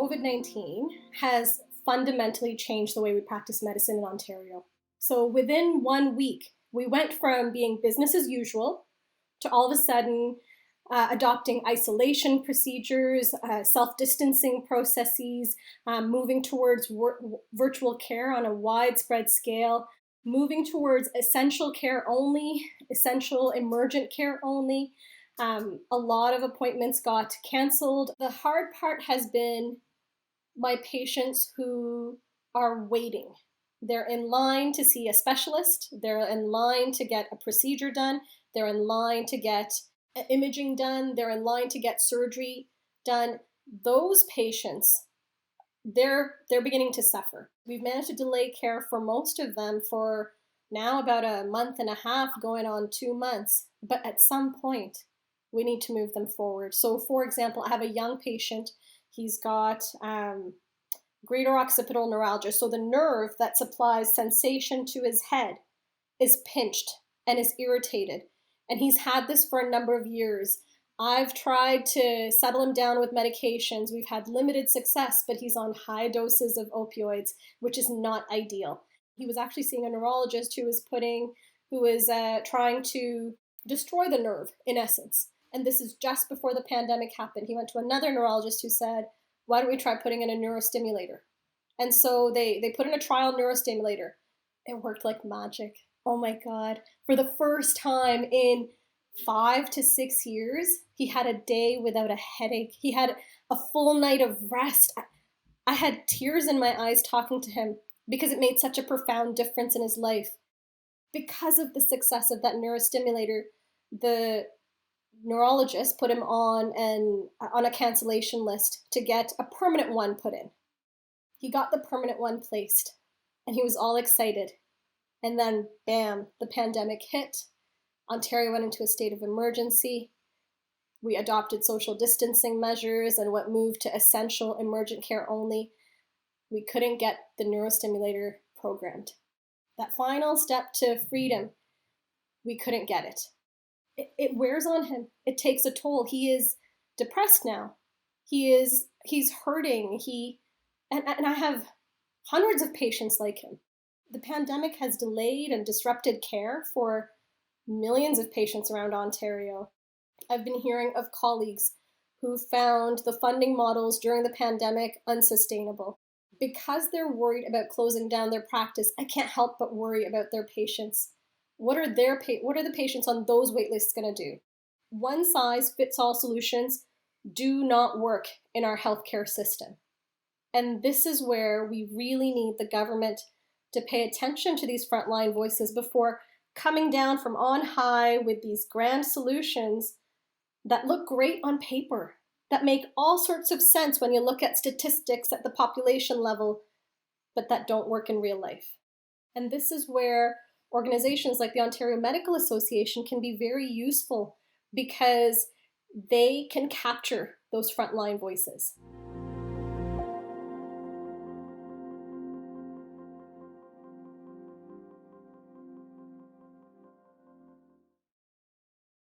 COVID-19 has fundamentally changed the way we practice medicine in Ontario. So within 1 week, we went from being business as usual to all of a sudden adopting isolation procedures, self-distancing processes, moving towards virtual care on a widespread scale, moving towards essential care only, essential emergent care only. A lot of appointments got canceled. The hard part has been my patients who are waiting. They're in line to see a specialist. They're in line to get a procedure done. They're in line to get imaging done. They're in line to get surgery done. Those patients, they're beginning to suffer. We've managed to delay care for most of them for now about a month and a half, going on 2 months. But at some point, we need to move them forward. So for example, I have a young patient. He's got greater occipital neuralgia. So the nerve that supplies sensation to his head is pinched and is irritated. And he's had this for a number of years. I've tried to settle him down with medications. We've had limited success, but he's on high doses of opioids, which is not ideal. He was actually seeing a neurologist who was trying to destroy the nerve, in essence. And this is just before the pandemic happened. He went to another neurologist who said, why don't we try putting in a neurostimulator? And so they put in a trial neurostimulator. It worked like magic. Oh my God. For the first time in 5 to 6 years, he had a day without a headache. He had a full night of rest. I had tears in my eyes talking to him because it made such a profound difference in his life. Because of the success of that neurostimulator, the neurologist put him on a cancellation list to get a permanent one put in. He got the permanent one placed and he was all excited. And then bam, the pandemic hit. Ontario went into a state of emergency. We adopted social distancing measures and moved to essential emergent care only. We couldn't get the neurostimulator programmed. That final step to freedom, we couldn't get it. It wears on him. It takes a toll. He is depressed now. He's hurting. And I have hundreds of patients like him. The pandemic has delayed and disrupted care for millions of patients around Ontario. I've been hearing of colleagues who found the funding models during the pandemic unsustainable. Because they're worried about closing down their practice, I can't help but worry about their patients. What are the patients on those waitlists going to do? One-size-fits-all solutions do not work in our healthcare system. And this is where we really need the government to pay attention to these frontline voices before coming down from on high with these grand solutions that look great on paper, that make all sorts of sense when you look at statistics at the population level, but that don't work in real life. And this is where organizations like the Ontario Medical Association can be very useful because they can capture those frontline voices.